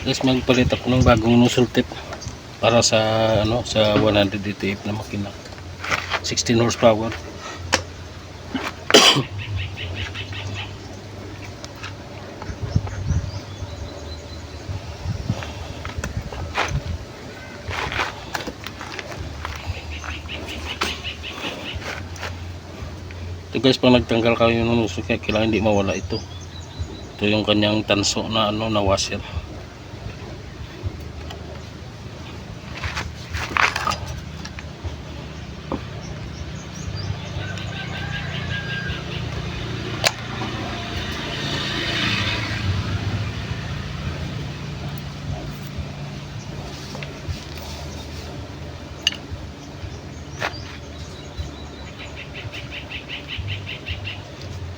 Guys, magpalit ako ng bagong nozzle tip para sa sa 100 DTF na makina, 16 horsepower. Ito guys, pag nagtanggal kayo ng nozzle, kailangan hindi mawala ito. Ito yung kanyang tanso na na washer.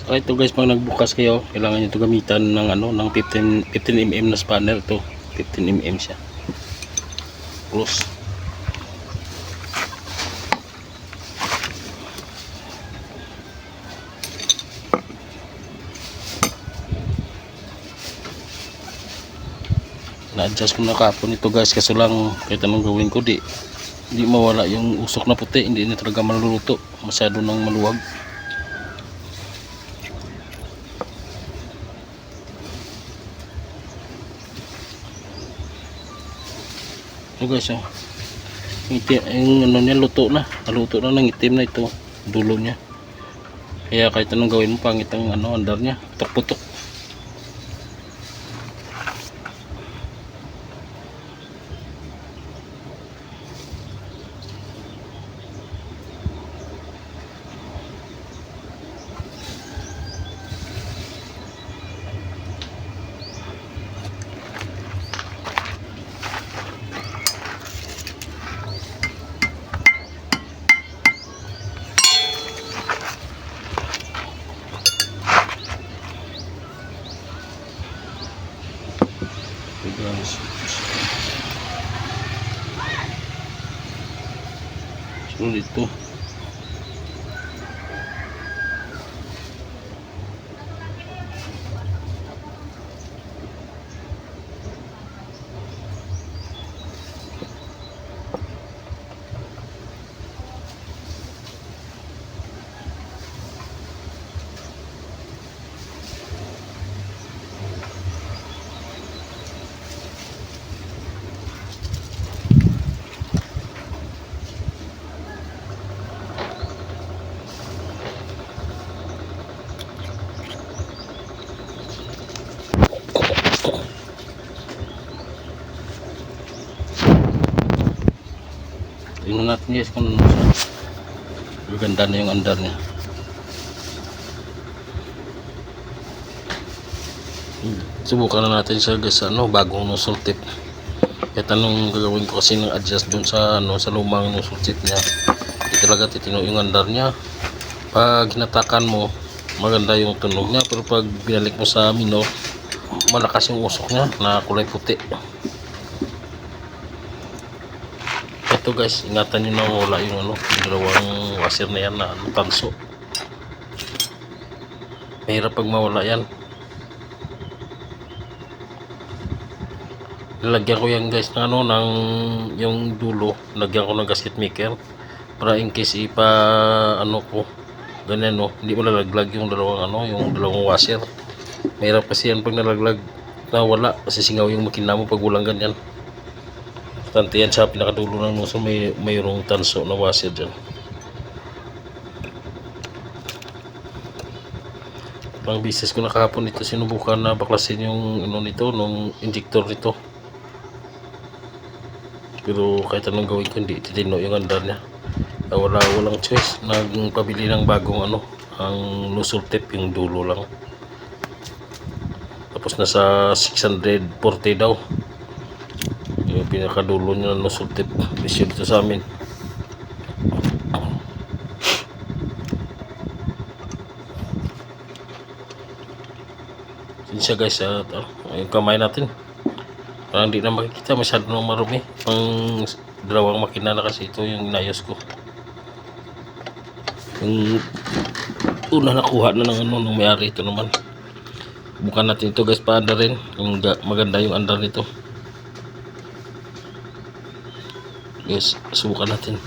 So ito guys, pag nagbukas kayo, kailangan nyo ito gamitan ng ng 15 mm na spanner. Ito 15 mm siya. Close. Na-adjust ko na kapon ito guys, kasi lang kahit anong gawin ko, di mawala yung usok na puti. Hindi na talaga maluluto, masyado nang maluwag. Ito guys, yung niya luto na, naluto na ng itim na ito, dulo niya. Kaya kahit anong gawin mo, pangit ang andar niya, putok-putok. Guys, sulit ito. Tingnan natin guys kung maganda na yung andar niya. Subukan na natin siya guys, bagong nozzle tip. Kahit anong gagawin ko, kasi nang adjust dun sa sa lumang nozzle tip niya, hindi talaga titino yung andar niya. Pag hinatakan mo, maganda yung tunog niya, pero pag binalik mo sa minor, malakas yung usok niya na kulay puti. Ito guys, ingatan nyo na wala yung yung dalawang washer na yan na tanso. Mahirap pag mawala yan. Nilagyan ko yan guys ng ng yung dulo, lagyan ko ng gasket maker para in case ko ganyan hindi malalaglag yung dalawang washer. Mahirap kasi yan pag nalaglag na wala, kasi singaw yung makina mo pag walang ganyan. Tante yan sa pinakadulo ng nozzle, mayroong tanso na washer dyan. Pang business ko na kahapon ito, sinubukan na baklasin yung nito, nung injector nito. Pero kahit anong gawin ko, hindi titino yung andar niya. Walang choice, nagpabili ng bagong ang nozzle tip, yung dulo lang. Tapos nasa 640 daw yung pinakadulo niya ng nozzle tip, presyo dito sa amin. Yun siya guys, yung kamay natin parang hindi na makikita, masyado nang marumi. Pang dalawang makina na kasi ito yung inayos ko. Yung una nakuha na ng nung may-ari, ito naman. Bukan natin ito guys, paanda rin. Yung maganda yung andar nito. Guys, subukan natin.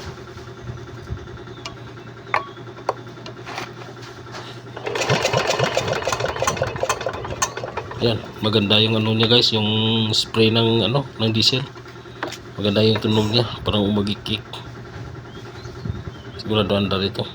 Yan, maganda yung ano niya guys, yung spray ng ano, ng diesel. Maganda yung tunog niya, parang umagikik. Sigurado andar ito.